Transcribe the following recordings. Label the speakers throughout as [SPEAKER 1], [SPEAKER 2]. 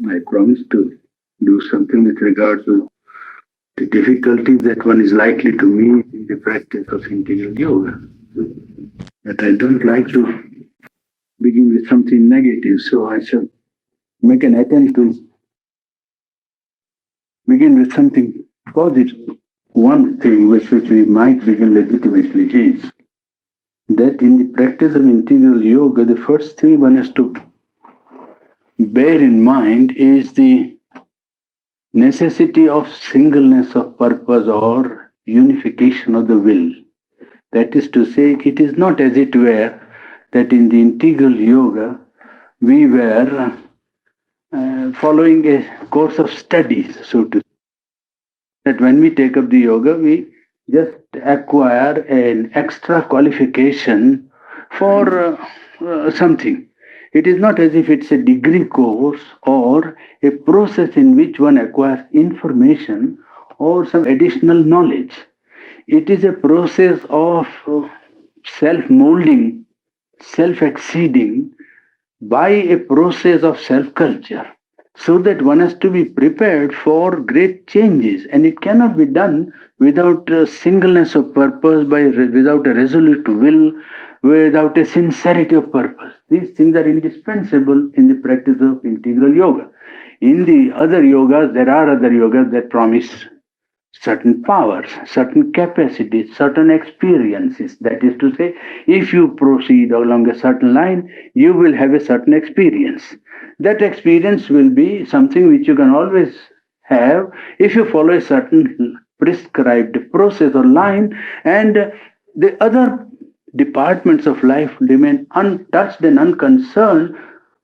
[SPEAKER 1] I promised to do something with regard to the difficulties that one is likely to meet in the practice of integral yoga. But I don't like to begin with something negative, so I shall make an attempt to begin with something positive. One thing with which we might begin legitimately is that in the practice of integral yoga, the first thing one has to bear in mind is the necessity of singleness of purpose or unification of the will. That is to say, it is not as it were that in the integral yoga we were following a course of studies, so to say. That when we take up the yoga, we just acquire an extra qualification for something. It is not as if it's a degree course or a process in which one acquires information or some additional knowledge. It is a process of self molding, self exceeding by a process of self culture, so that one has to be prepared for great changes, and it cannot be done without a singleness of purpose, without a resolute will, without a sincerity of purpose. These things are indispensable in the practice of integral yoga. In the other yogas, there are other yogas that promise certain powers, certain capacities, certain experiences. That is to say, if you proceed along a certain line, you will have a certain experience. That experience will be something which you can always have if you follow a certain prescribed process or line, and the other departments of life remain untouched and unconcerned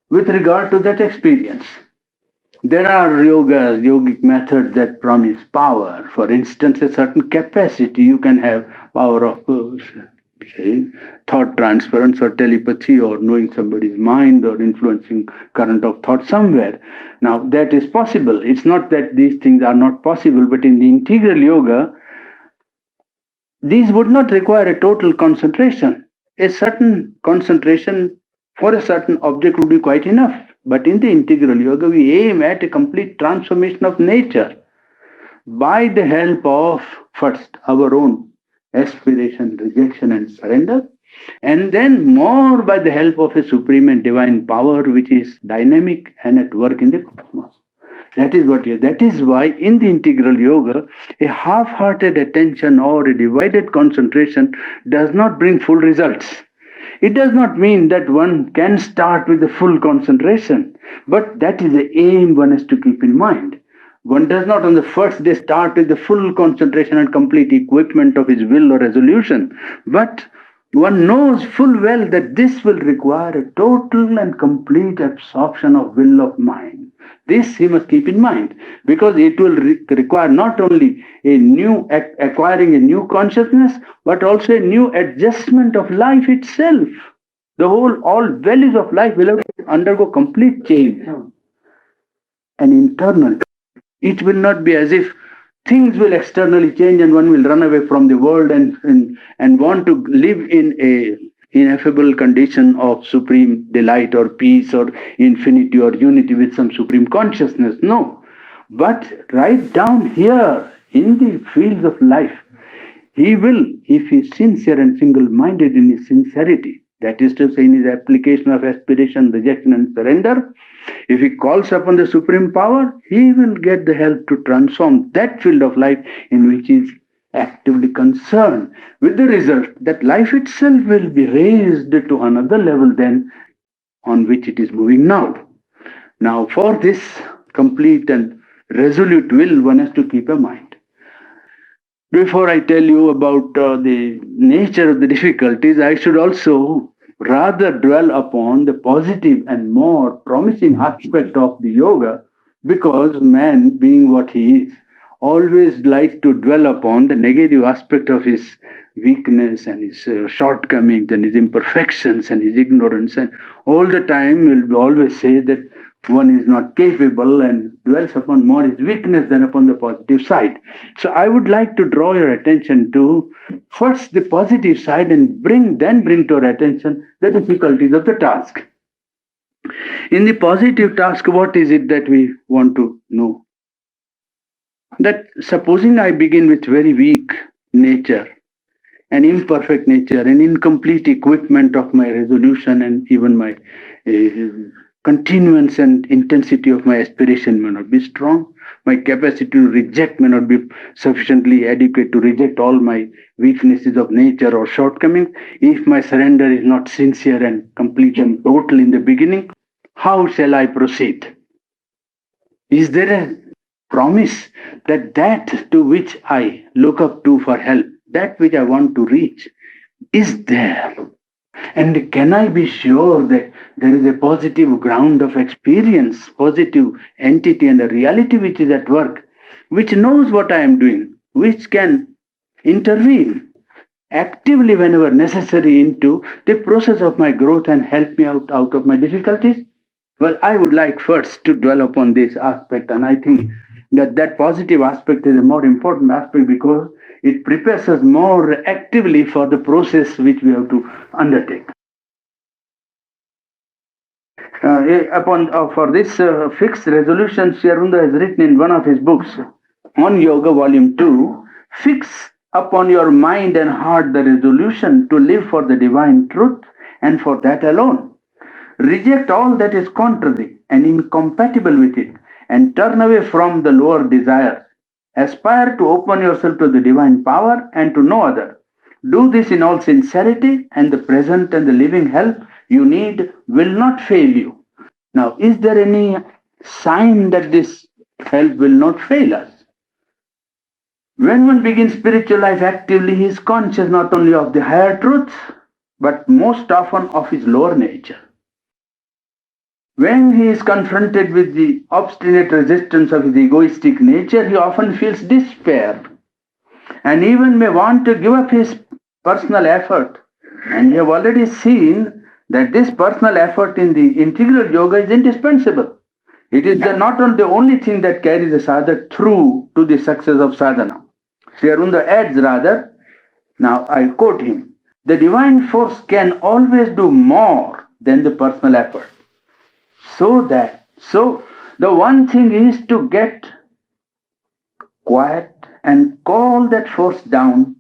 [SPEAKER 1] with regard to that experience. There are yogic methods that promise power. For instance, a certain capacity. You can have power of say, thought transference or telepathy or knowing somebody's mind or influencing current of thought somewhere. Now, that is possible. It's not that these things are not possible, but in the integral yoga, these would not require a total concentration. A certain concentration for a certain object would be quite enough. But in the integral yoga, we aim at a complete transformation of nature by the help of first our own aspiration, rejection, and surrender, and then more by the help of a supreme and divine power which is dynamic and at work in the cosmos. That is why in the integral yoga, a half-hearted attention or a divided concentration does not bring full results. It does not mean that one can start with the full concentration, but that is the aim one has to keep in mind. One does not on the first day start with the full concentration and complete equipment of his will or resolution, but one knows full well that this will require a total and complete absorption of will of mind. This he must keep in mind, because it will require not only a new acquiring a new consciousness, but also a new adjustment of life itself. All values of life will have to undergo complete change, an internal. It will not be as if things will externally change and one will run away from the world and want to live in a ineffable condition of supreme delight or peace or infinity or unity with some supreme consciousness. No. But right down here in the fields of life, he will, if he is sincere and single-minded in his sincerity, that is to say, in his application of aspiration, rejection, and surrender, if he calls upon the supreme power, he will get the help to transform that field of life in which he is actively concerned, with the result that life itself will be raised to another level than on which it is moving now. Now, for this complete and resolute will, one has to keep a mind. Before I tell you about the nature of the difficulties, I should also rather dwell upon the positive and more promising aspect of the yoga, because man, being what he is, always likes to dwell upon the negative aspect of his weakness and his shortcomings and his imperfections and his ignorance, and all the time will always say that one is not capable and dwells upon more his weakness than upon the positive side. So I would like to draw your attention to first the positive side and bring to our attention the difficulties of the task. In the positive task, what is it that we want to know? That supposing I begin with very weak nature, an imperfect nature, an incomplete equipment of my resolution, and even my continuance and intensity of my aspiration may not be strong. My capacity to reject may not be sufficiently adequate to reject all my weaknesses of nature or shortcomings. If my surrender is not sincere and complete and total in the beginning, how shall I proceed? Is there a promise that that to which I look up to for help, that which I want to reach, is there? And can I be sure that there is a positive ground of experience, positive entity and a reality which is at work, which knows what I am doing, which can intervene actively whenever necessary into the process of my growth and help me out of my difficulties? Well, I would like first to dwell upon this aspect, and I think that that positive aspect is a more important aspect because it prepares us more actively for the process which we have to undertake. For this fixed resolution, Sri Aurobindo has written in one of his books on Yoga, Volume 2, fix upon your mind and heart the resolution to live for the divine truth and for that alone. Reject all that is contrary and incompatible with it and turn away from the lower desires. Aspire to open yourself to the divine power and to no other. Do this in all sincerity, and the present and the living help you need will not fail you. Now, is there any sign that this help will not fail us? When one begins spiritual life actively, he is conscious not only of the higher truths, but most often of his lower nature. When he is confronted with the obstinate resistance of his egoistic nature, he often feels despair and even may want to give up his personal effort. And we have already seen that this personal effort in the integral yoga is indispensable. It is not only the only thing that carries a sadhak through to the success of sadhana. Sri Aurobindo adds rather, now I quote him, the divine force can always do more than the personal effort. So the one thing is to get quiet and call that force down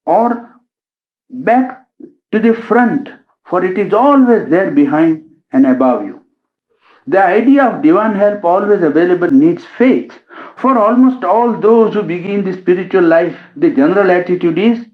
[SPEAKER 1] or back to the front, for it is always there behind and above you. The idea of divine help always available needs faith. For almost all those who begin the spiritual life, the general attitude is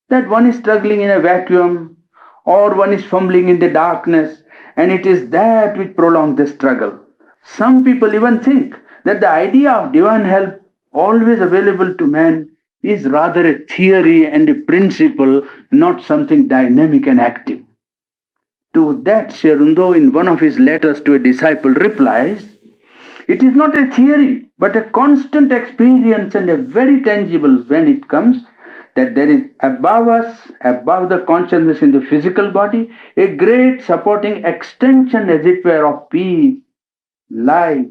[SPEAKER 1] that one is struggling in a vacuum or one is fumbling in the darkness, and it is that which prolongs the struggle. Some people even think that the idea of divine help always available to man is rather a theory and a principle, not something dynamic and active. To that, Sri Aurobindo, in one of his letters to a disciple, replies, it is not a theory, but a constant experience and a very tangible when it comes that there is above us, above the consciousness in the physical body, a great supporting extension, as it were, of peace, life,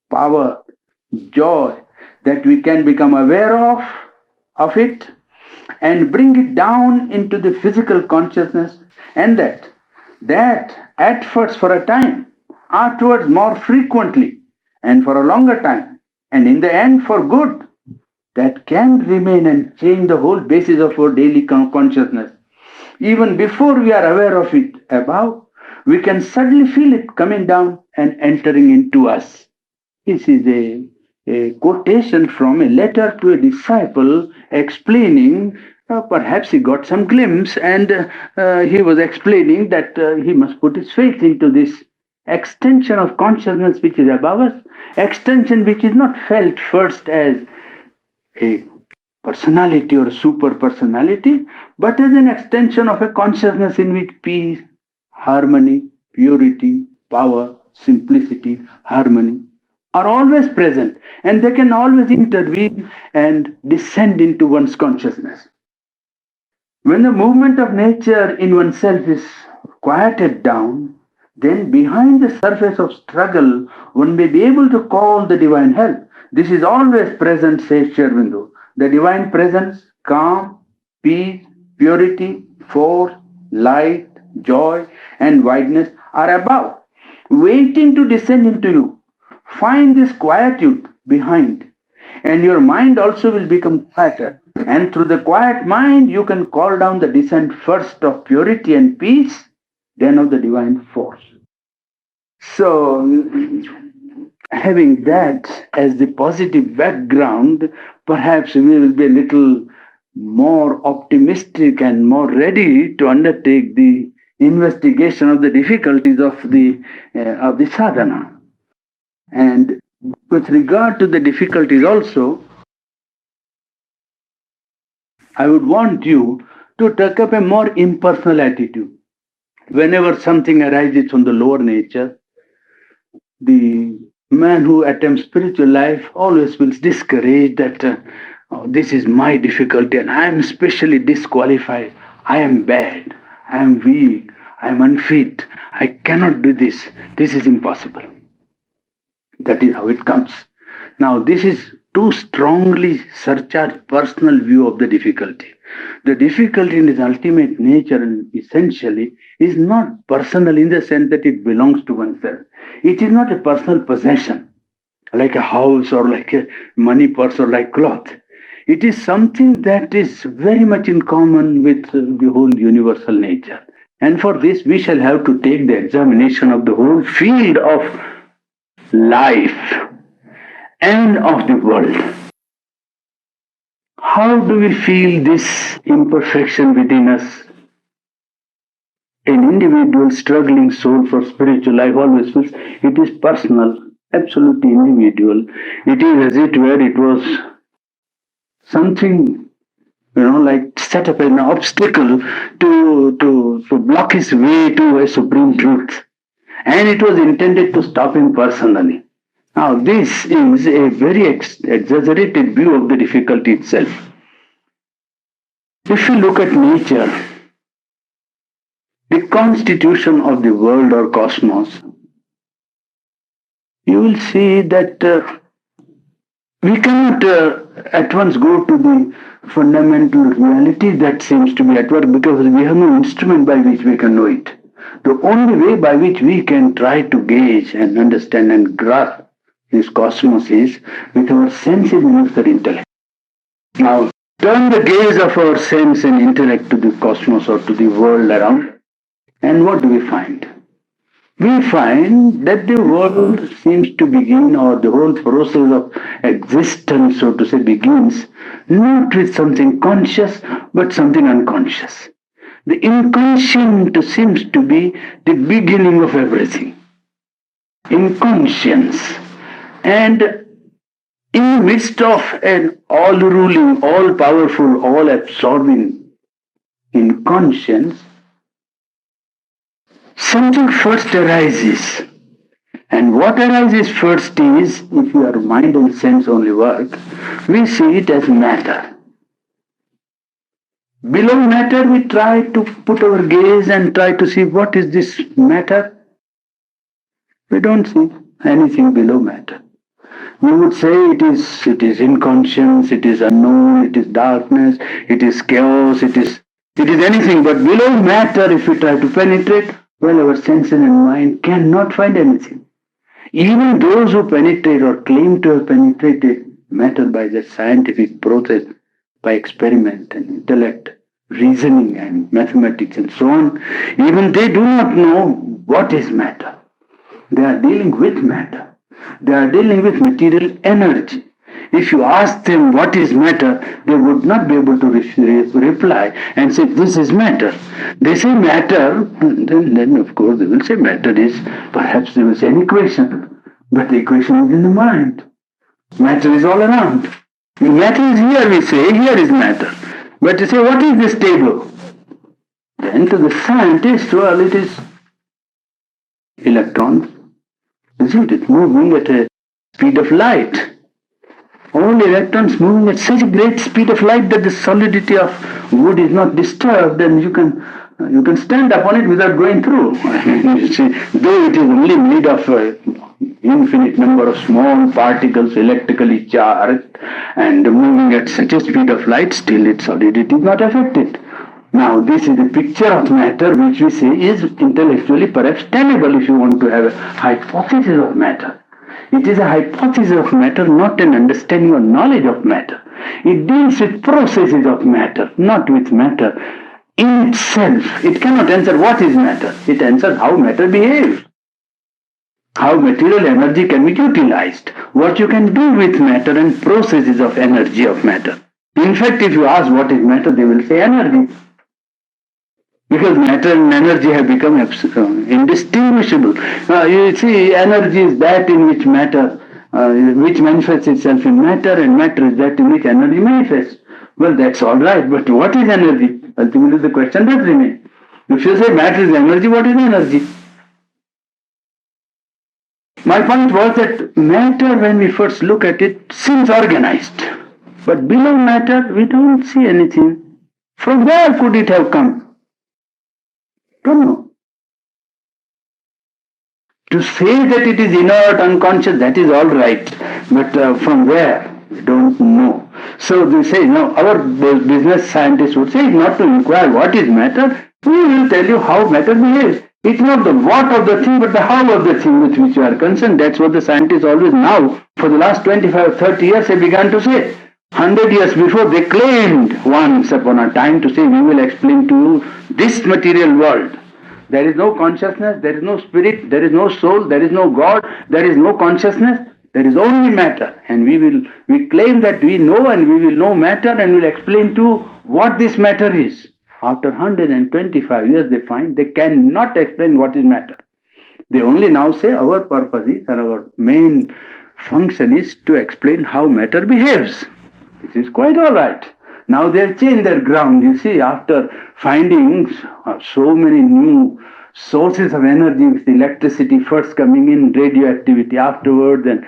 [SPEAKER 1] power, joy, that we can become aware of it and bring it down into the physical consciousness, and that at first for a time, afterwards more frequently, and for a longer time, and in the end for good, that can remain and change the whole basis of our daily consciousness. Even before we are aware of it above, we can suddenly feel it coming down and entering into us. This is a quotation from a letter to a disciple explaining, perhaps he got some glimpse, and he was explaining that he must put his faith into this extension of consciousness which is above us, extension which is not felt first as a personality or super personality, but as an extension of a consciousness in which peace, harmony, purity, power, simplicity, harmony are always present, and they can always intervene and descend into one's consciousness. When the movement of nature in oneself is quieted down, then behind the surface of struggle, one may be able to call the divine help. This is always present, says Sri Aurobindo. The divine presence, calm, peace, purity, force, light, joy, and wideness are above. waiting to descend into you. Find this quietude behind, and your mind also will become quieter. And through the quiet mind, you can call down the descent first of purity and peace, then of the divine force. So, having that as the positive background, perhaps we will be a little more optimistic and more ready to undertake the investigation of the difficulties of the sadhana. And with regard to the difficulties also, I would want you to take up a more impersonal attitude. Whenever something arises from the lower nature, the man who attempts spiritual life always feels discouraged that "Oh, this is my difficulty and I am specially disqualified. I am bad. I am weak. I am unfit. I cannot do this. This is impossible." That is how it comes. Now, this is too strongly surcharged personal view of the difficulty. The difficulty in its ultimate nature and essentially is not personal in the sense that it belongs to oneself. It is not a personal possession like a house or like a money purse or like cloth. It is something that is very much in common with the whole universal nature. And for this, we shall have to take the examination of the whole field of life and of the world. How do we feel this imperfection within us? An individual struggling soul for spiritual life always feels it is personal, absolutely individual. It is as it were, it was something, like set up an obstacle to block his way to a supreme truth. And it was intended to stop him personally. Now, this is a very exaggerated view of the difficulty itself. If you look at nature, the constitution of the world or cosmos, you will see that we cannot at once go to the fundamental reality that seems to be at work because we have no instrument by which we can know it. The only way by which we can try to gauge and understand and grasp this cosmos is with our senses and our intellect. Now, turn the gaze of our sense and intellect to the cosmos or to the world around, and what do we find? We find that the world seems to begin, or the whole process of existence, so to say, begins not with something conscious, but something unconscious. The inconscient seems to be the beginning of everything. Inconscience. And in the midst of an all-ruling, all-powerful, all-absorbing inconscience, something first arises. And what arises first is, if your mind and sense only work, we see it as matter. Below matter, we try to put our gaze and try to see what is this matter. We don't see anything below matter. We would say it is inconscience, it is unknown, it is darkness, it is chaos, it is anything but below matter. If we try to penetrate, well, our senses and mind cannot find anything. Even those who penetrate or claim to have penetrated matter by the scientific process, by experiment and intellect, reasoning and mathematics and so on, even they do not know what is matter. They are dealing with matter. They are dealing with material energy. If you ask them what is matter, they would not be able to reply and say this is matter. They say matter, then of course they will say matter is, perhaps they will say an equation, but the equation is in the mind. Matter is all around. Matter is here, we say, here is matter. But you say, what is this table? Then to the scientist, well, it is electrons. Isn't it moving at a speed of light? All electrons moving at such a great speed of light that the solidity of wood is not disturbed, and you can stand upon it without going through. You see, though it is only made of infinite number of small particles electrically charged and moving at such a speed of light, still its solidity is not affected. Now, this is a picture of matter which we say is intellectually perhaps tenable if you want to have a hypothesis of matter. It is a hypothesis of matter, not an understanding or knowledge of matter. It deals with processes of matter, not with matter in itself. It cannot answer what is matter. It answers how matter behaves, how material energy can be utilized, what you can do with matter and processes of energy of matter. In fact, if you ask what is matter, they will say energy. Because matter and energy have become indistinguishable. You see, energy is that in which matter, which manifests itself in matter, and matter is that in which energy manifests. Well, that's all right, but what is energy? Ultimately, the question does remain. If you say matter is energy, what is energy? My point was that matter, when we first look at it, seems organized. But below matter, we don't see anything. From where could it have come? Don't know. To say that it is inert, unconscious, that is all right. But from where? We don't know. So they say, our business scientists would say not to inquire what is matter. We will tell you how matter behaves. It's not the what of the thing, but the how of the thing with which you are concerned. That's what the scientists always now, for the last 25, 30 years, they began to say. 100 years before, they claimed once upon a time to say, we will explain to you this material world. There is no consciousness, there is no spirit, there is no soul, there is no God, there is no consciousness, there is only matter. And we claim that we know and we will know matter and will explain to you what this matter is. After 125 years, they find they cannot explain what is matter. They only now say our purpose is, and our main function is to explain how matter behaves. This is quite all right. Now they have changed their ground. You see, after finding so many new sources of energy, with electricity first coming in, radioactivity afterwards, and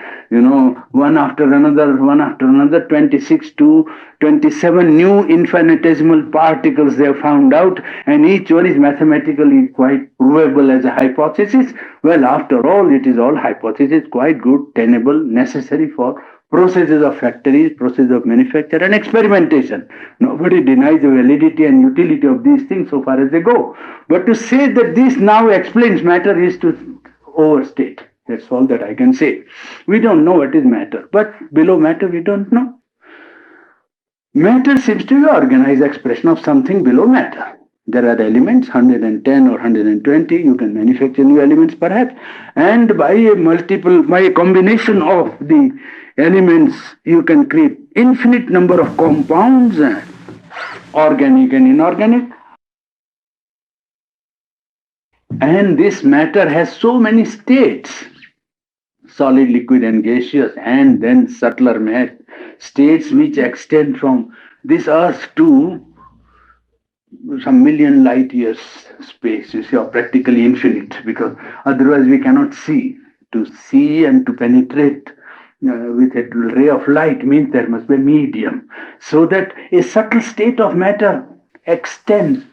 [SPEAKER 1] one after another, 26 to 27 new infinitesimal particles they have found out, and each one is mathematically quite provable as a hypothesis. Well, after all, it is all hypothesis, quite good, tenable, necessary for processes of factories, processes of manufacture and experimentation. Nobody denies the validity and utility of these things so far as they go. But to say that this now explains matter is to overstate. That's all that I can say. We don't know what is matter, but below matter we don't know. Matter seems to be organized expression of something below matter. There are elements, 110 or 120, you can manufacture new elements perhaps, and by a combination of the elements, you can create infinite number of compounds, organic and inorganic. And this matter has so many states, solid, liquid and gaseous, and then subtler states which extend from this earth to some million light years space, you see, or practically infinite, because otherwise we cannot see. To see and to penetrate with a ray of light means there must be a medium, so that a subtle state of matter extends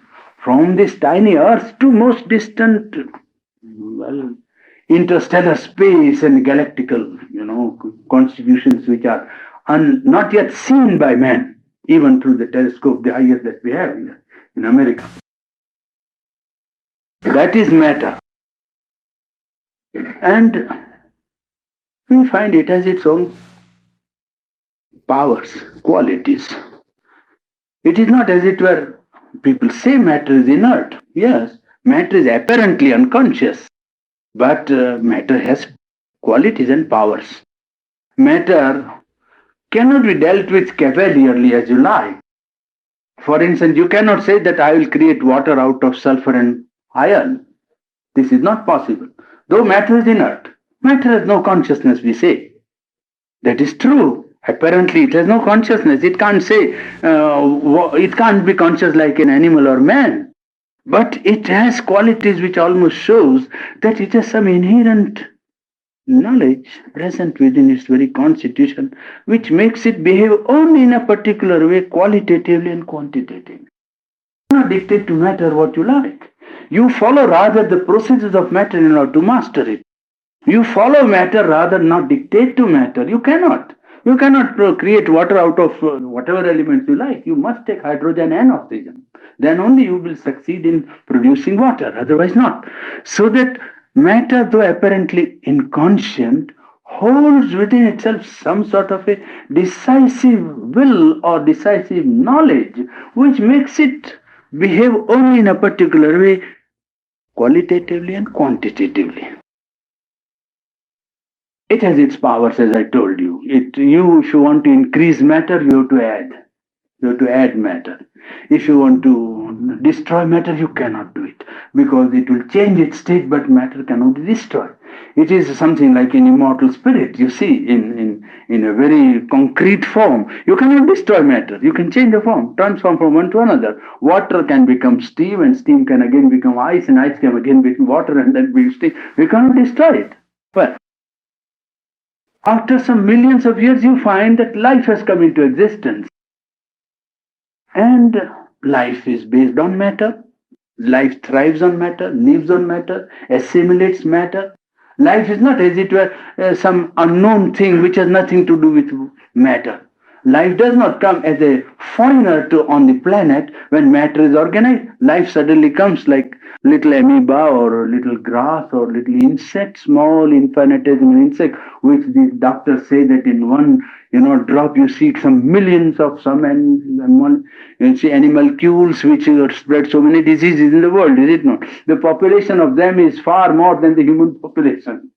[SPEAKER 1] from this tiny earth to most distant, interstellar space and galactical, constitutions which are not yet seen by man, even through the telescope, the highest that we have in America. That is matter. And we find it has its own powers, qualities. It is not as it were, people say matter is inert. Yes, matter is apparently unconscious, but matter has qualities and powers. Matter cannot be dealt with cavalierly as you like. For instance, you cannot say that I will create water out of sulfur and iron. This is not possible. Though matter is inert, matter has no consciousness, we say. That is true. Apparently, it has no consciousness. It can't say, it can't be conscious like an animal or man. But it has qualities which almost shows that it has some inherent knowledge present within its very constitution, which makes it behave only in a particular way, qualitatively and quantitatively. You cannot dictate to matter what you like. You follow rather the processes of matter in order to master it. You follow matter rather not dictate to matter. You cannot. You cannot create water out of whatever elements you like. You must take hydrogen and oxygen. Then only you will succeed in producing water, otherwise not. So that matter, though apparently inconscient, holds within itself some sort of a decisive will or decisive knowledge which makes it behave only in a particular way, qualitatively and quantitatively. It has its powers, as I told you. If you want to increase matter, you have to add. You have to add matter. If you want to destroy matter, you cannot do it because it will change its state, but matter cannot be destroyed. It is something like an immortal spirit, you see, in a very concrete form. You cannot destroy matter. You can change the form, transform from one to another. Water can become steam, and steam can again become ice, and ice can again become water, and then be steam. We cannot destroy it. But after some millions of years, you find that life has come into existence. And life is based on matter. Life thrives on matter, lives on matter, assimilates matter. Life is not as it were some unknown thing which has nothing to do with matter. Life does not come as a foreigner to on the planet when matter is organized. Life suddenly comes like little amoeba or little grass or little insect, small infinitesimal insect, which the doctors say that in one drop you see some millions of some and one you see animalcules which spread so many diseases in the world, is it not? The population of them is far more than the human population.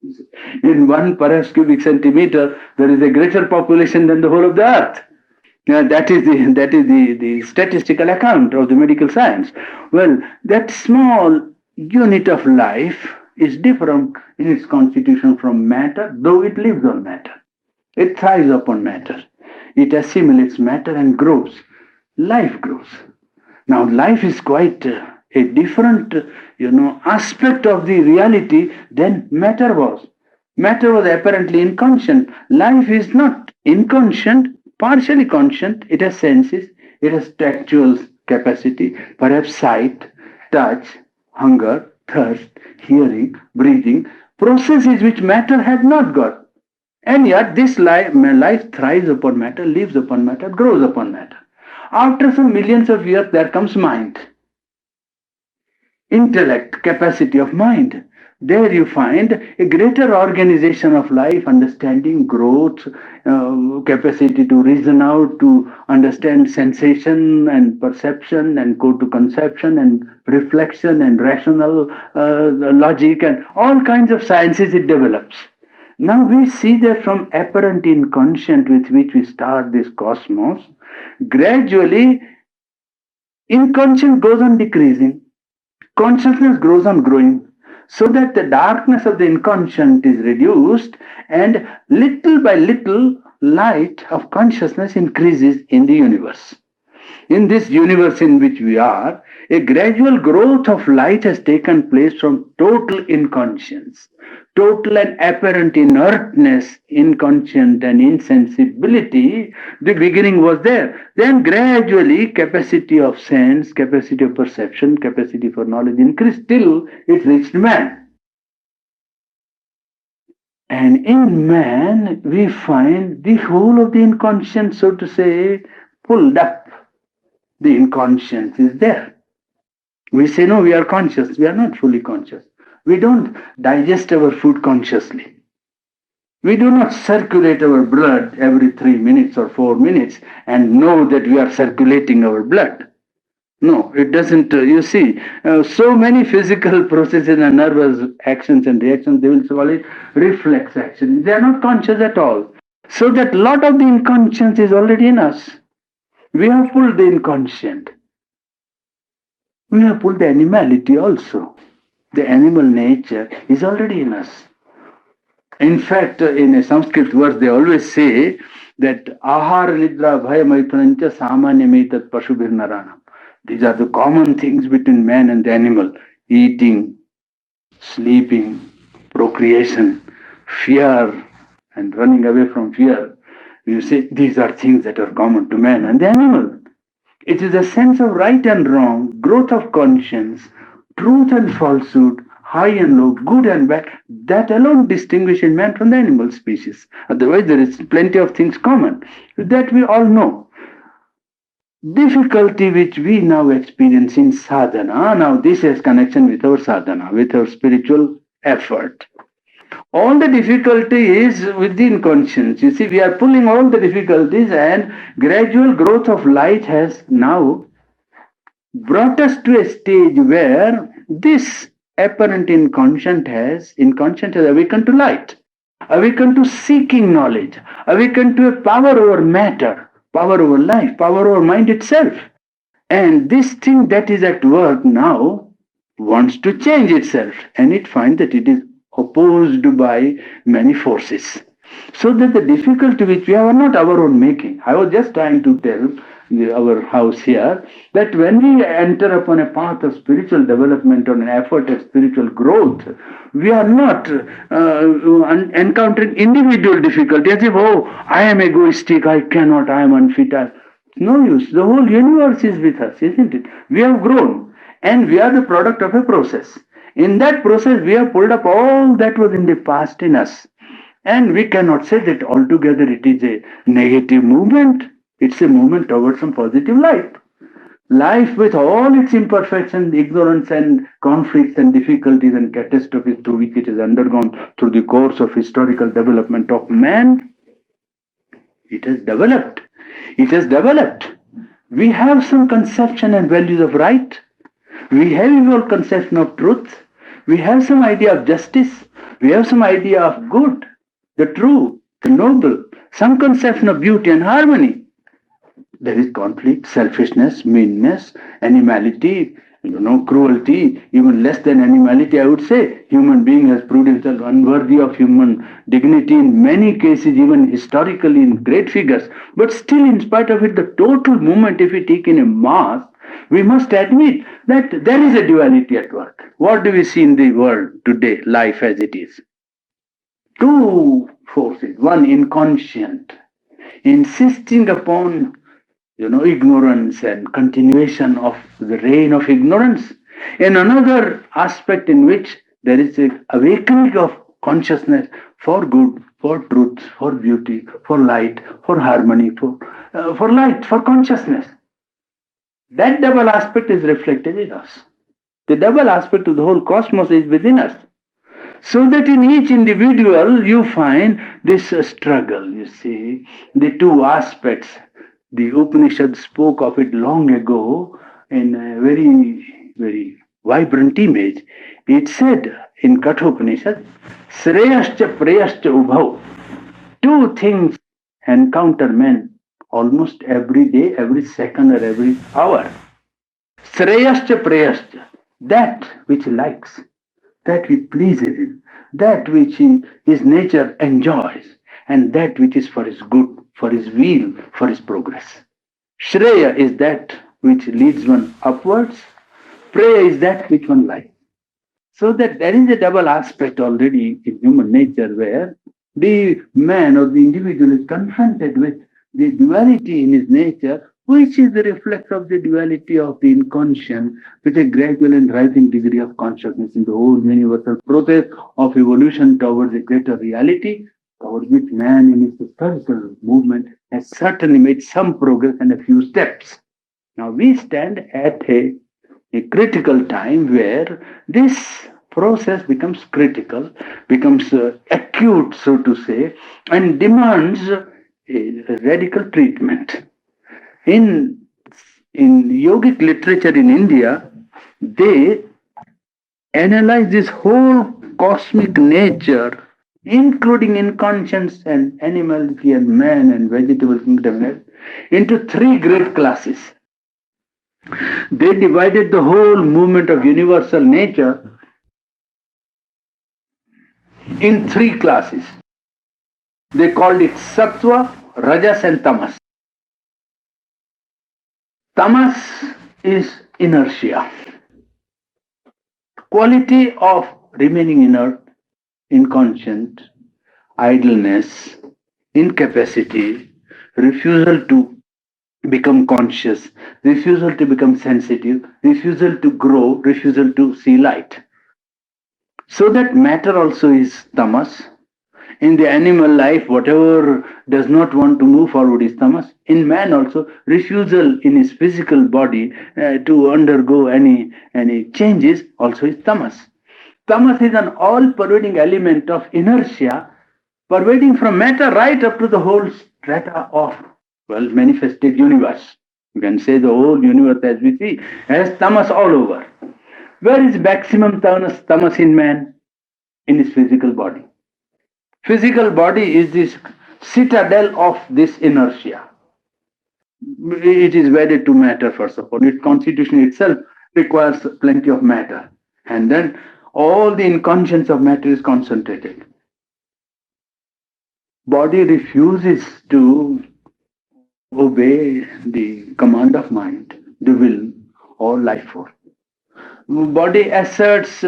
[SPEAKER 1] In one perhaps cubic centimeter, there is a greater population than the whole of the earth. That is the statistical account of the medical science. Well, that small unit of life is different in its constitution from matter, though it lives on matter. It thrives upon matter. It assimilates matter and grows. Life grows. Now, life is quite a different, aspect of the reality than matter was. Matter was apparently inconscient. Life is not inconscient, partially conscient. It has senses, it has tactual capacity, perhaps sight, touch, hunger, thirst, hearing, breathing, processes which matter had not got. And yet this life thrives upon matter, lives upon matter, grows upon matter. After some millions of years, there comes mind. Intellect, capacity of mind. There you find a greater organization of life, understanding, growth, capacity to reason out, to understand sensation and perception and go to conception and reflection and rational logic and all kinds of sciences it develops. Now we see that from apparent inconscient with which we start this cosmos, gradually inconscient goes on decreasing, consciousness grows on growing, so that the darkness of the inconscient is reduced and little by little light of consciousness increases in the universe. In this universe in which we are, a gradual growth of light has taken place from total inconscience, total and apparent inertness, inconscient and insensibility. The beginning was there. Then gradually capacity of sense, capacity of perception, capacity for knowledge increased till it reached man. And in man, we find the whole of the inconscient, so to say, pulled up. The inconscience is there. We say, no, we are conscious. We are not fully conscious. We don't digest our food consciously. We do not circulate our blood every 3 minutes or 4 minutes and know that we are circulating our blood. No, it doesn't. You see, so many physical processes and nervous actions and reactions, they will call it reflex action. They are not conscious at all. So that lot of the inconscience is already in us. We have pulled the inconscient. We have pulled the animality also. The animal nature is already in us. In fact, in a Sanskrit verse, they always say that ahara nidra bhaya maithanancha samanyamaitat pashubhir naranam. These are the common things between man and the animal. Eating, sleeping, procreation, fear, and running away from fear. You see, these are things that are common to man and the animal. It is a sense of right and wrong, growth of conscience, truth and falsehood, high and low, good and bad. That alone distinguishes man from the animal species. Otherwise, there is plenty of things common that we all know. Difficulty which we now experience in sadhana, now this has connection with our sadhana, with our spiritual effort. All the difficulty is within conscience. You see, we are pulling all the difficulties, and gradual growth of light has now brought us to a stage where this apparent inconscient has awakened to light, awakened to seeking knowledge, awakened to a power over matter, power over life, power over mind itself. And this thing that is at work now wants to change itself, and it finds that it is opposed by many forces. So that the difficulty which we have are not our own making. I was just trying to tell our house here that when we enter upon a path of spiritual development or an effort at spiritual growth, we are not encountering individual difficulty as if, oh, I am egoistic, I cannot, I am unfit. No use. The whole universe is with us, isn't it? We have grown and we are the product of a process. In that process, we have pulled up all that was in the past in us. And we cannot say that altogether it is a negative movement. It's a movement towards some positive light. Life with all its imperfections, ignorance and conflicts and difficulties and catastrophes through which it has undergone through the course of historical development of man, it has developed. It has developed. We have some conception and values of right. We have evolved conception of truth. We have some idea of justice. We have some idea of good, the true, the noble, some conception of beauty and harmony. There is conflict, selfishness, meanness, animality, cruelty, even less than animality, I would say. Human being has proved himself unworthy of human dignity in many cases, even historically in great figures. But still, in spite of it, the total movement, if we take in a mass, we must admit that there is a duality at work. What do we see in the world today, life as it is? Two forces. One, inconscient, insisting upon ignorance and continuation of the reign of ignorance. And another aspect in which there is a awakening of consciousness for good, for truth, for beauty, for light, for harmony, for light, for consciousness. That double aspect is reflected in us. The double aspect of the whole cosmos is within us. So that in each individual you find this struggle, you see, the two aspects. The Upanishad spoke of it long ago in a very, very vibrant image. It said in Kathopanishad, Sreyascha Preyascha Ubhau. Two things encounter men almost every day, every second, or every hour. Sreyascha Preyascha. That which he likes, that which pleases him, that which his nature enjoys, and that which is for his good, for his weal, for his progress. Shreya is that which leads one upwards. Preya is that which one likes. So that there is a double aspect already in human nature where the man or the individual is confronted with the duality in his nature, which is the reflex of the duality of the inconscient with a gradual and rising degree of consciousness in the whole universal process of evolution towards a greater reality, towards which man in his historical movement has certainly made some progress and a few steps. Now we stand at a critical time where this process becomes critical, becomes acute, so to say, and demands a radical treatment. In yogic literature in India, they analyze this whole cosmic nature, including inconscience and animality and man and vegetable kingdom, into three great classes. They divided the whole movement of universal nature in three classes. They called it Sattva, Rajas and Tamas. Tamas is inertia, quality of remaining inert, inconscient, idleness, incapacity, refusal to become conscious, refusal to become sensitive, refusal to grow, refusal to see light. So that matter also is tamas. In the animal life, whatever does not want to move forward is tamas. In man also, refusal in his physical body to undergo any changes also is tamas. Tamas is an all-pervading element of inertia, pervading from matter right up to the whole strata of, well, manifested universe. You can say the whole universe as we see has tamas all over. Where is maximum tamas in man? In his physical body. Physical body is this citadel of this inertia. It is wedded to matter, first of all. Its constitution itself requires plenty of matter. And then all the inconscience of matter is concentrated. Body refuses to obey the command of mind, the will, or life force. Body asserts,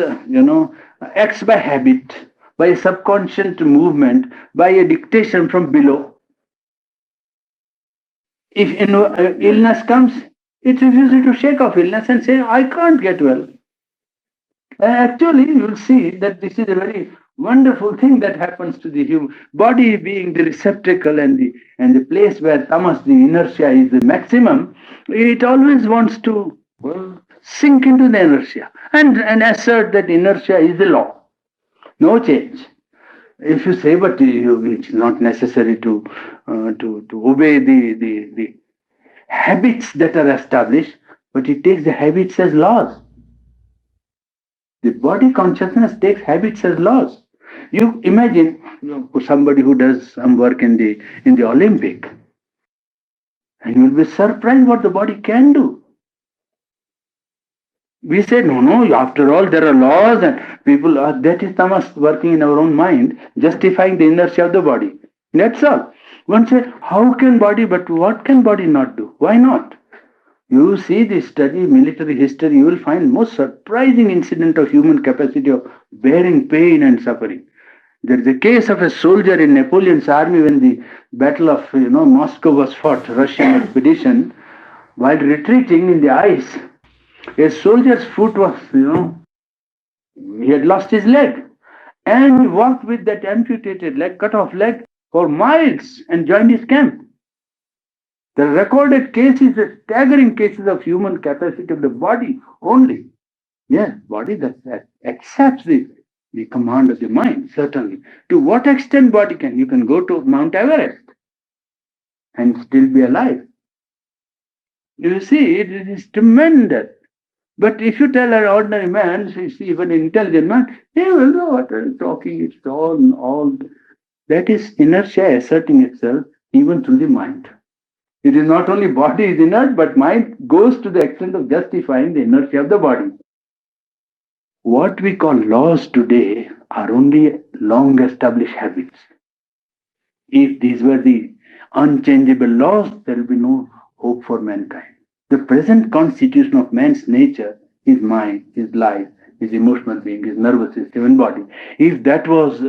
[SPEAKER 1] acts by habit, by a subconscious movement, by a dictation from below. If illness comes, it refuses to shake off illness and say, I can't get well. Actually, you will see that this is a very wonderful thing that happens to the human body, being the receptacle and the place where tamas, the inertia, is the maximum. It always wants to, well, sink into the inertia and assert that inertia is the law. No change. If you say, but it's not necessary to obey the habits that are established, but it takes the habits as laws. The body consciousness takes habits as laws. You imagine somebody who does some work in the Olympic, and you will be surprised what the body can do. We say, no, after all, there are laws and people are, that is tamas working in our own mind, justifying the inertia of the body. That's all. One says, how can body, but what can body not do? Why not? You see the study military history, you will find most surprising incident of human capacity of bearing pain and suffering. There is a case of a soldier in Napoleon's army when the Battle of Moscow was fought, Russian expedition. While retreating in the ice, a soldier's foot was, he had lost his leg. And he walked with that amputated leg, cut off leg, for miles and joined his camp. The recorded cases, the staggering cases of human capacity of the body only. Yes, body that accepts the command of the mind, certainly. To what extent body can? You can go to Mount Everest and still be alive. You see, it is tremendous. But if you tell an ordinary man, even an intelligent man, he will know what I'm talking. It's all. That is inertia asserting itself even through the mind. It is not only body is inert, but mind goes to the extent of justifying the inertia of the body. What we call laws today are only long established habits. If these were the unchangeable laws, there will be no hope for mankind. The present constitution of man's nature, his mind, his life, his emotional being, his nervous system and body, if that was,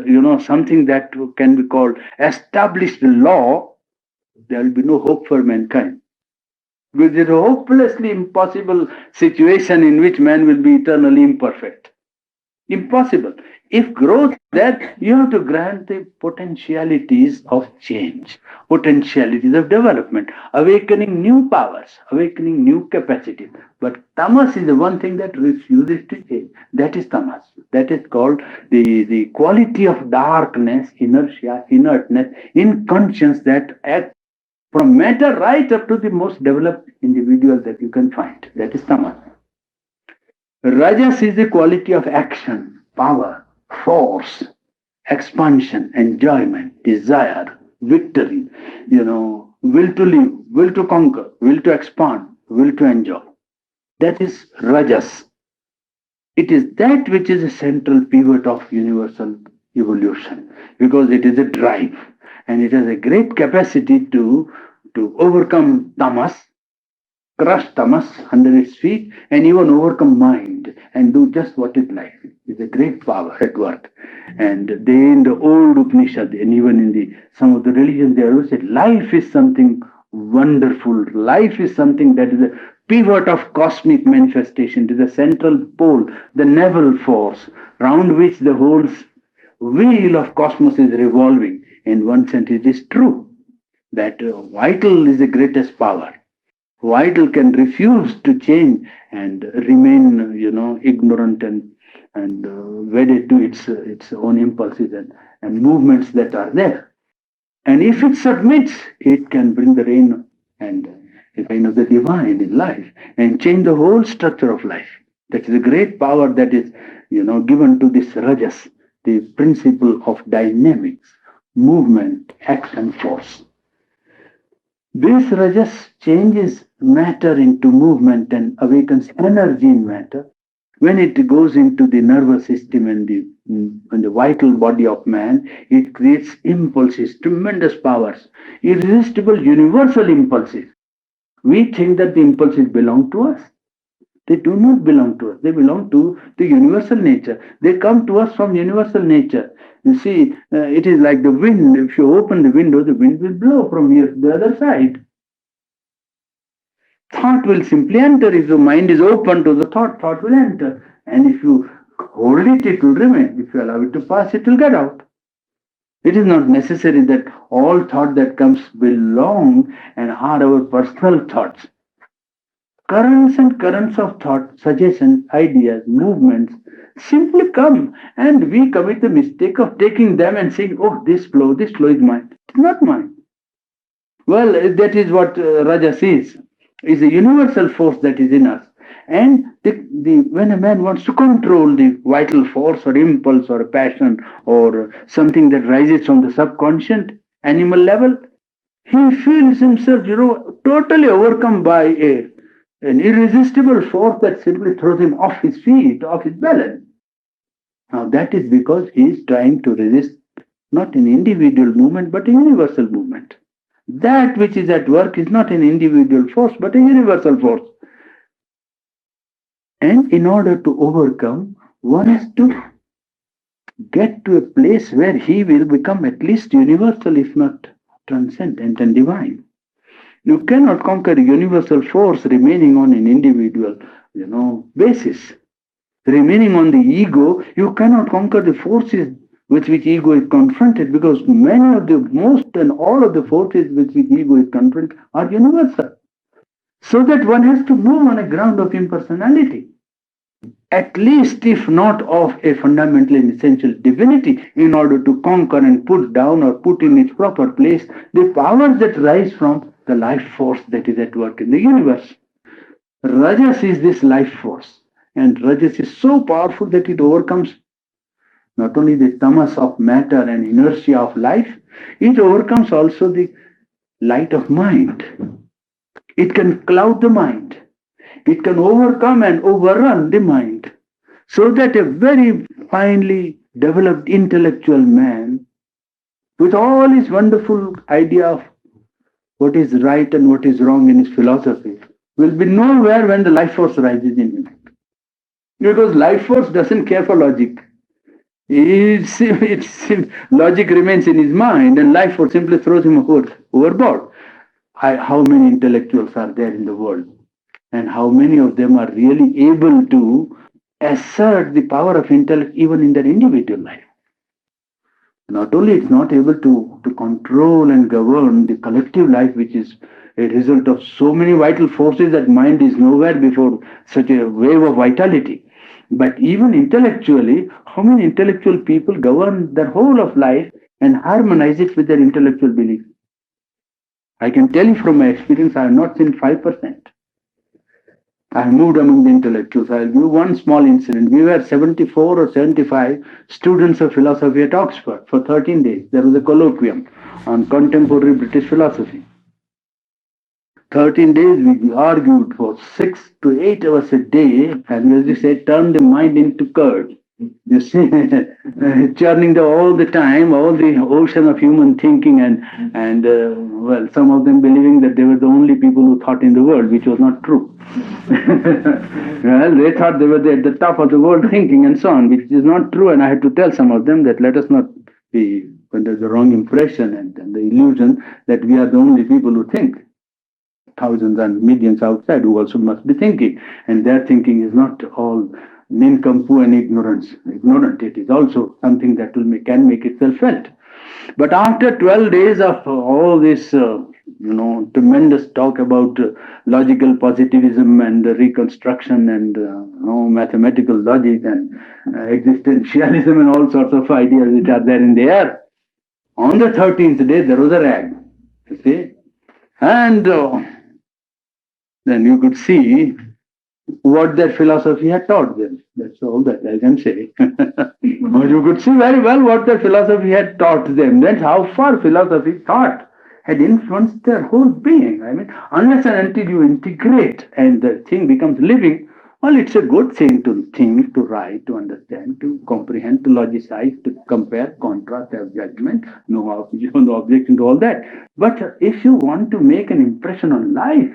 [SPEAKER 1] something that can be called established law, there will be no hope for mankind. Because it's a hopelessly impossible situation in which man will be eternally imperfect. Impossible. If growth is there, you have to grant the potentialities of change, potentialities of development, awakening new powers, awakening new capacities. But tamas is the one thing that refuses to change. That is tamas. That is called the quality of darkness, inertia, inertness, inconscience that acts from matter right up to the most developed individual that you can find. That is tamas. Rajas is the quality of action, power, force, expansion, enjoyment, desire, victory, will to live, will to conquer, will to expand, will to enjoy. That is Rajas. It is that which is a central pivot of universal evolution because it is a drive and it has a great capacity to overcome tamas, crush tamas under its feet, and even overcome mind and do just what it likes. It's a great power at work. And they in the old Upanishad and even in some of the religions, they always said life is something wonderful. Life is something that is a pivot of cosmic manifestation. It is a central pole, the navel force, round which the whole wheel of cosmos is revolving. In one sense, it is true that vital is the greatest power. Vital can refuse to change and remain, ignorant and wedded to its own impulses and movements that are there. And if it submits, it can bring the reign and the reign of the divine in life and change the whole structure of life. That is a great power that is, given to this rajas, the principle of dynamics, movement, action, force. This rajas changes matter into movement and awakens energy in matter. When it goes into the nervous system and the vital body of man, it creates impulses, tremendous powers, irresistible universal impulses. We think that the impulses belong to us. They do not belong to us. They belong to the universal nature. They come to us from universal nature. You see, it is like the wind. If you open the window, the wind will blow from here to the other side. Thought will simply enter. If your mind is open to the thought will enter. And if you hold it, it will remain. If you allow it to pass, it will get out. It is not necessary that all thought that comes belong and are our personal thoughts. Currents and currents of thought, suggestions, ideas, movements simply come, and we commit the mistake of taking them and saying, oh, this flow is mine. It's not mine. Well, that is what Rajas is a universal force that is in us. And when a man wants to control the vital force or impulse or a passion or something that rises from the subconscious animal level, he feels himself, totally overcome by an irresistible force that simply throws him off his feet, off his balance. Now that is because he is trying to resist not an individual movement but a universal movement. That which is at work is not an individual force but a universal force. And in order to overcome, one has to get to a place where he will become at least universal, if not transcendent and divine. You cannot conquer a universal force remaining on an individual, basis. Remaining on the ego, you cannot conquer the forces with which ego is confronted, because most and all of the forces with which ego is confronted are universal. So that one has to move on a ground of impersonality, at least if not of a fundamental and essential divinity, in order to conquer and put down or put in its proper place the powers that rise from the life force that is at work in the universe. Rajas is this life force, and Rajas is so powerful that it overcomes not only the tamas of matter and inertia of life, it overcomes also the light of mind. It can cloud the mind. It can overcome and overrun the mind, so that a very finely developed intellectual man, with all his wonderful idea of what is right and what is wrong in his philosophy, will be nowhere when the life force rises in him. Because life force doesn't care for logic. Logic remains in his mind, and life force simply throws him overboard. How many intellectuals are there in the world? And how many of them are really able to assert the power of intellect even in their individual life? Not only it's not able to control and govern the collective life, which is a result of so many vital forces that mind is nowhere before such a wave of vitality. But even intellectually, how many intellectual people govern their whole of life and harmonize it with their intellectual beliefs? I can tell you from my experience, I have not seen 5%. I have moved among the intellectuals. I'll give one small incident. We were 74 or 75 students of philosophy at Oxford for 13 days. There was a colloquium on contemporary British philosophy. 13 days we argued for 6 to 8 hours a day, and as you say, turn the mind into curd. You see, churning all the time, all the ocean of human thinking, and well, some of them believing that they were the only people who thought in the world, which was not true. Well, they thought they were at the top of the world thinking and so on, which is not true. And I had to tell some of them that let us not be under the wrong impression and the illusion that we are the only people who think. thousands and millions outside who also must be thinking. And their thinking is not all nincompoop and ignorant. It is also something that can make itself felt. But after 12 days of all this, tremendous talk about logical positivism and reconstruction and mathematical logic and existentialism and all sorts of ideas which are there in the air, on the 13th day there was a rag, you see, and then you could see what their philosophy had taught them. That's all that I can say. But you could see very well what their philosophy had taught them. That's how far philosophy thought had influenced their whole being. I mean, unless and until you integrate and the thing becomes living, well, it's a good thing to think, to write, to understand, to comprehend, to logicize, to compare, contrast, have judgment, no objection to all that. But if you want to make an impression on life,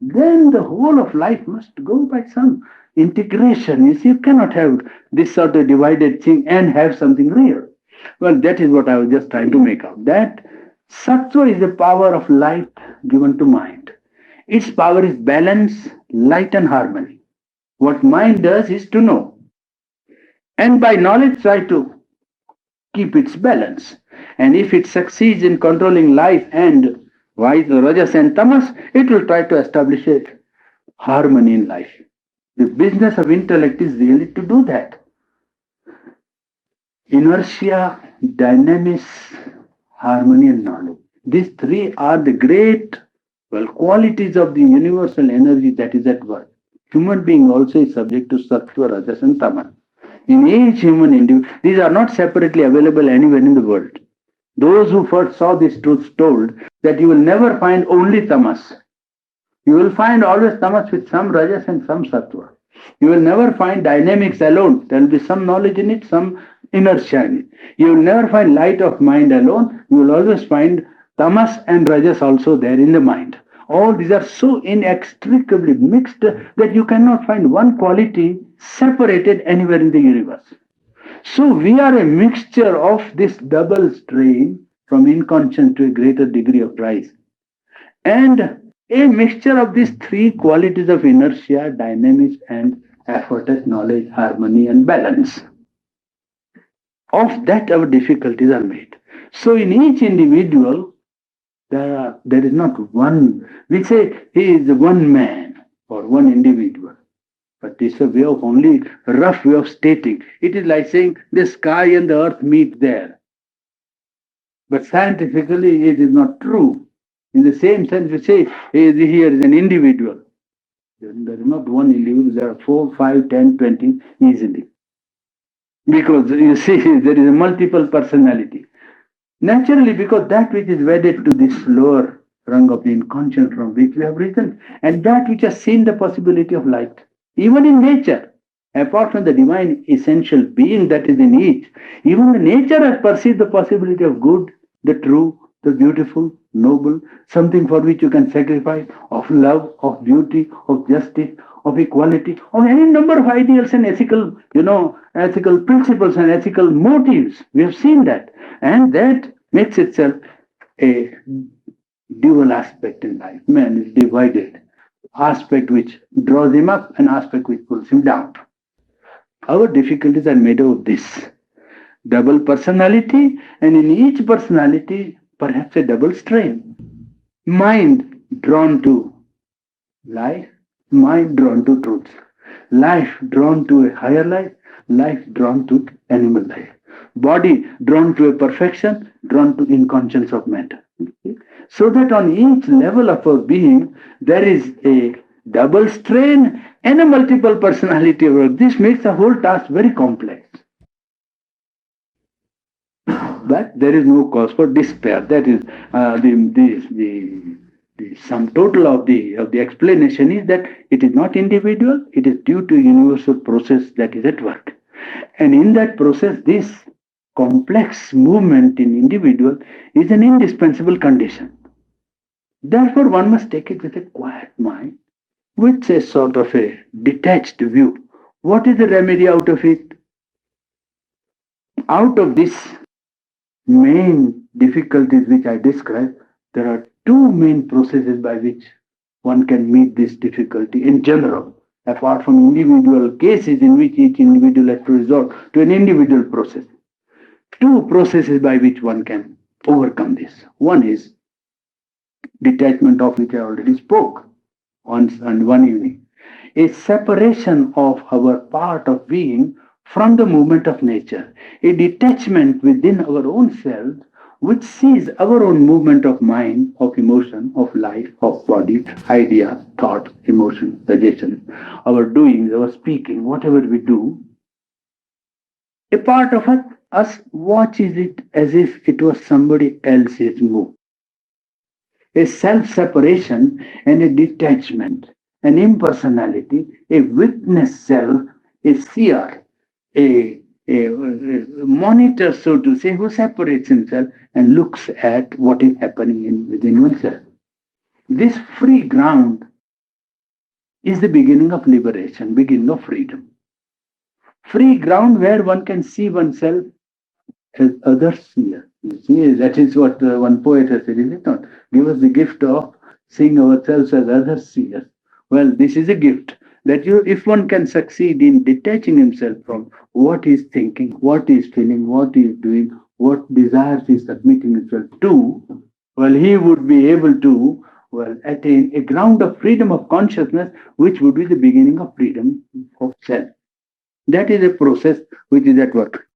[SPEAKER 1] then the whole of life must go by some integration. You see, you cannot have this sort of divided thing and have something real. Well, that is what I was just trying to make out. That sattva is the power of light given to mind. Its power is balance, light, and harmony. What mind does is to know. And by knowledge, try to keep its balance. And if it succeeds in controlling life and vice, rajas and tamas, it will try to establish a harmony in life. The business of intellect is really to do that. Inertia, dynamics, harmony, and knowledge. These three are the great, qualities of the universal energy that is at work. Human being also is subject to sattva, rajas, and tamas. In each human individual, these are not separately available anywhere in the world. Those who first saw this truth told that you will never find only tamas. You will find always tamas with some rajas and some sattva. You will never find dynamics alone. There will be some knowledge in it, some inertia in it. You will never find light of mind alone. You will always find tamas and rajas also there in the mind. All these are so inextricably mixed that you cannot find one quality separated anywhere in the universe. So we are a mixture of this double strain from inconscious to a greater degree of rise. And a mixture of these three qualities of inertia, dynamics, and effort at knowledge, harmony, and balance. Of that our difficulties are made. So in each individual, there is not one, we say he is one man or one individual. But it's a way of only rough way of stating. It is like saying the sky and the earth meet there. But scientifically it is not true. In the same sense, we say here is an individual. There is not one individual, there are 4, 5, 10, 20 easily. Because you see, there is a multiple personality. Naturally, because that which is wedded to this lower rung of the inconscient from which we have risen, and that which has seen the possibility of light. Even in nature, apart from the divine essential being that is in each, even the nature has perceived the possibility of good, the true, the beautiful, noble, something for which you can sacrifice, of love, of beauty, of justice, of equality, of any number of ideals and ethical principles and ethical motives. We have seen that. And that makes itself a dual aspect in life. Man is divided. Aspect which draws him up and aspect which pulls him down. Our difficulties are made of this double personality, and in each personality perhaps a double strain. Mind drawn to life, mind drawn to truth. Life drawn to a higher life, life drawn to animal life. Body drawn to a perfection, drawn to inconscience of matter. So that on each level of our being, there is a double strain and a multiple personality work. This makes the whole task very complex. But there is no cause for despair. That is the sum total of the explanation is that it is not individual. It is due to a universal process that is at work, and in that process, this complex movement in individual is an indispensable condition. Therefore, one must take it with a quiet mind, with a sort of a detached view. What is the remedy out of it? Out of this main difficulties which I described, there are two main processes by which one can meet this difficulty in general, apart from individual cases in which each individual has to resort to an individual process. Two processes by which one can overcome this. One is detachment, of which I already spoke once and one evening. A separation of our part of being from the movement of nature, a detachment within our own self which sees our own movement of mind, of emotion, of life, of body, idea, thought, emotion, suggestion, our doings, our speaking, whatever we do, a part of us watches it as if it was somebody else's move. A self separation and a detachment, an impersonality, a witness self, a seer, a monitor, so to say, who separates himself and looks at what is happening within oneself. This free ground is the beginning of liberation, beginning of freedom. Free ground where one can see oneself as others see us. You see, that is what one poet has said, is it not? Give us the gift of seeing ourselves as others see us. Well, this is a gift that if one can succeed in detaching himself from what he's thinking, what he's feeling, what he's doing, what desires he's submitting himself to, well, he would be able to, well, attain a ground of freedom of consciousness, which would be the beginning of freedom of self. That is a process which is at work.